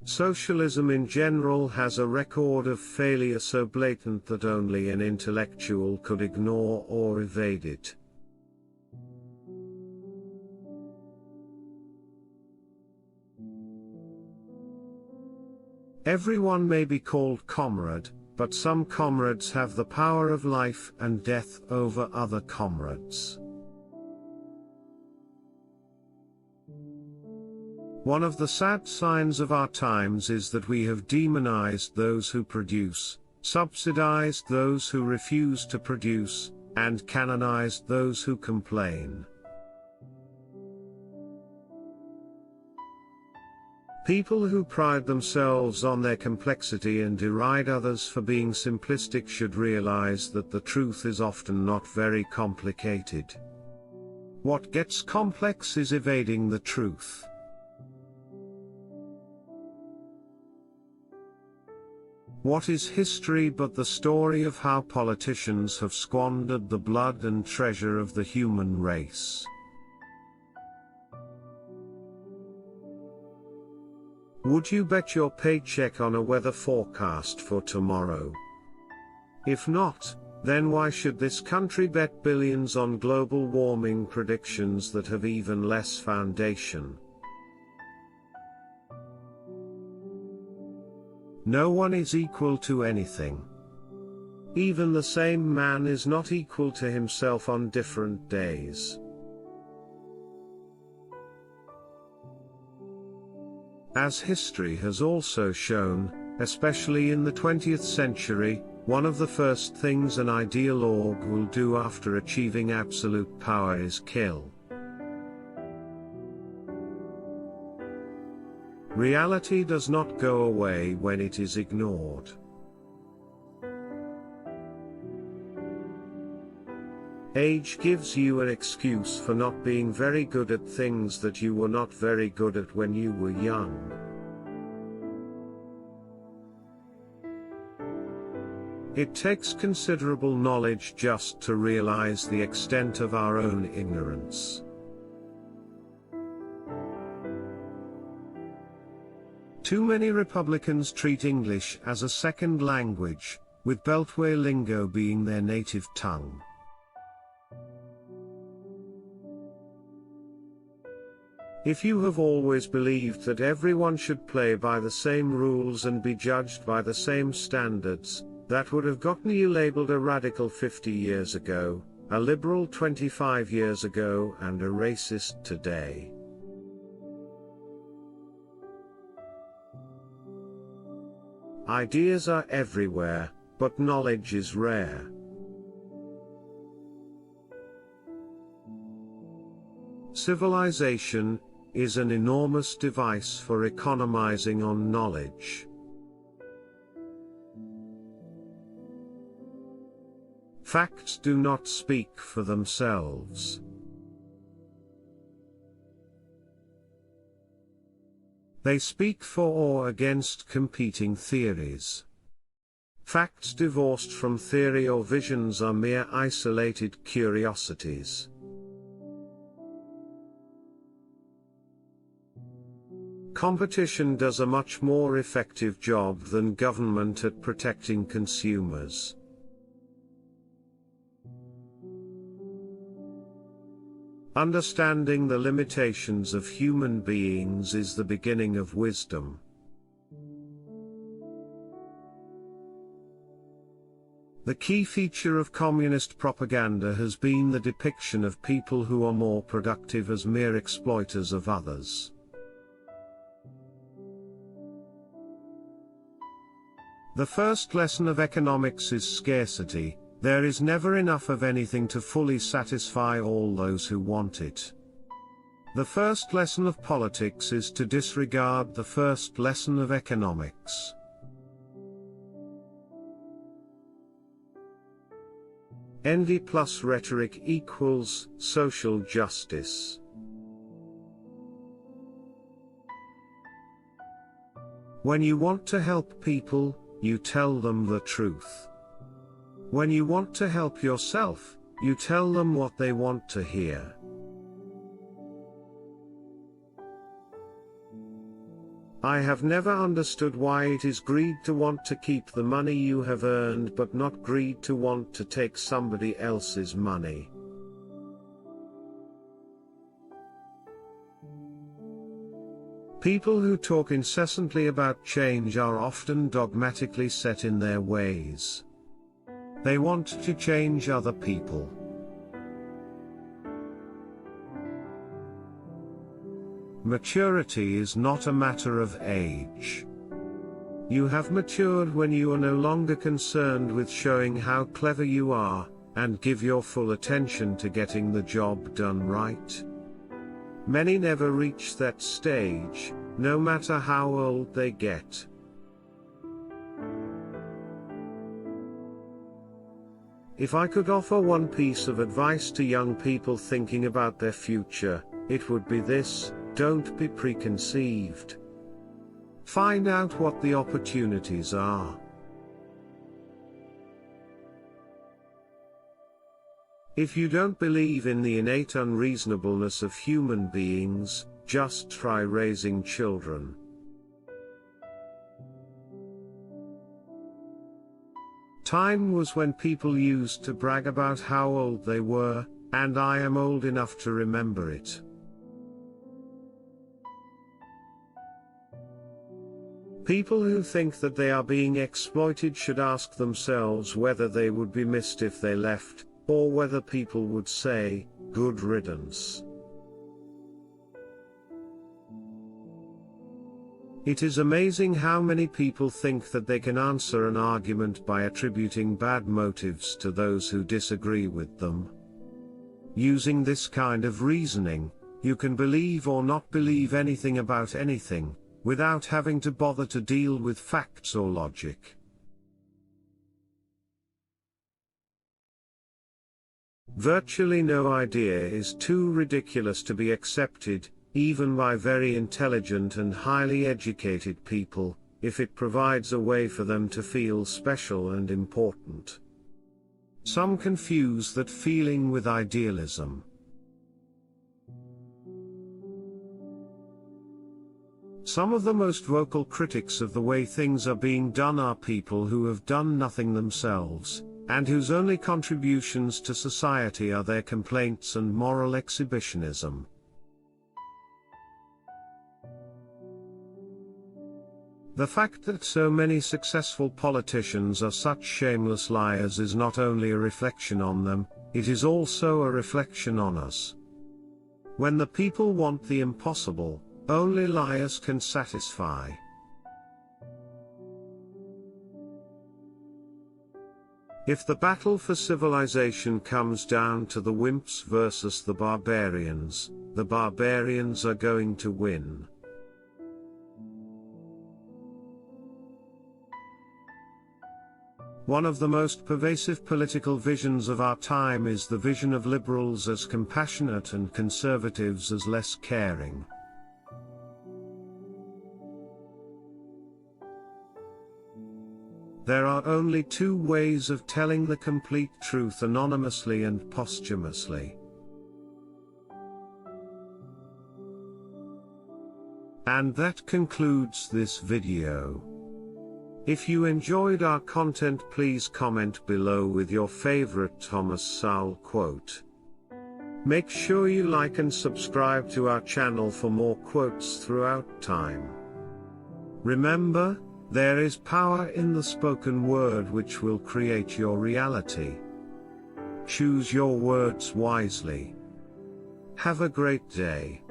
Socialism in general has a record of failure so blatant that only an intellectual could ignore or evade it. Everyone may be called comrade, but some comrades have the power of life and death over other comrades. One of the sad signs of our times is that we have demonized those who produce, subsidized those who refuse to produce, and canonized those who complain. People who pride themselves on their complexity and deride others for being simplistic should realize that the truth is often not very complicated. What gets complex is evading the truth. What is history but the story of how politicians have squandered the blood and treasure of the human race? Would you bet your paycheck on a weather forecast for tomorrow? If not, then why should this country bet billions on global warming predictions that have even less foundation? No one is equal to anything. Even the same man is not equal to himself on different days. As history has also shown, especially in the 20th century, one of the first things an ideologue will do after achieving absolute power is kill. Reality does not go away when it is ignored. Age gives you an excuse for not being very good at things that you were not very good at when you were young. It takes considerable knowledge just to realize the extent of our own ignorance. Too many Republicans treat English as a second language, with Beltway lingo being their native tongue. If you have always believed that everyone should play by the same rules and be judged by the same standards, that would have gotten you labeled a radical 50 years ago, a liberal 25 years ago, and a racist today. Ideas are everywhere, but knowledge is rare. Civilization is an enormous device for economizing on knowledge. Facts do not speak for themselves. They speak for or against competing theories. Facts divorced from theory or visions are mere isolated curiosities. Competition does a much more effective job than government at protecting consumers. Understanding the limitations of human beings is the beginning of wisdom. The key feature of communist propaganda has been the depiction of people who are more productive as mere exploiters of others. The first lesson of economics is scarcity. There is never enough of anything to fully satisfy all those who want it. The first lesson of politics is to disregard the first lesson of economics. Envy plus rhetoric equals social justice. When you want to help people, you tell them the truth. When you want to help yourself, you tell them what they want to hear. I have never understood why it is greed to want to keep the money you have earned but not greed to want to take somebody else's money. People who talk incessantly about change are often dogmatically set in their ways. They want to change other people. Maturity is not a matter of age. You have matured when you are no longer concerned with showing how clever you are, and give your full attention to getting the job done right. Many never reach that stage, no matter how old they get. If I could offer one piece of advice to young people thinking about their future, it would be this: don't be preconceived. Find out what the opportunities are. If you don't believe in the innate unreasonableness of human beings, just try raising children. Time was when people used to brag about how old they were, and I am old enough to remember it. People who think that they are being exploited should ask themselves whether they would be missed if they left, or whether people would say, "Good riddance." It is amazing how many people think that they can answer an argument by attributing bad motives to those who disagree with them. Using this kind of reasoning, you can believe or not believe anything about anything, without having to bother to deal with facts or logic. Virtually no idea is too ridiculous to be accepted, even by very intelligent and highly educated people, if it provides a way for them to feel special and important. Some confuse that feeling with idealism. Some of the most vocal critics of the way things are being done are people who have done nothing themselves, and whose only contributions to society are their complaints and moral exhibitionism. The fact that so many successful politicians are such shameless liars is not only a reflection on them, it is also a reflection on us. When the people want the impossible, only liars can satisfy. If the battle for civilization comes down to the wimps versus the barbarians are going to win. One of the most pervasive political visions of our time is the vision of liberals as compassionate and conservatives as less caring. There are only two ways of telling the complete truth: anonymously and posthumously. And that concludes this video. If you enjoyed our content, please comment below with your favorite Thomas Sowell quote. Make sure you like and subscribe to our channel for more quotes throughout time. Remember, there is power in the spoken word which will create your reality. Choose your words wisely. Have a great day.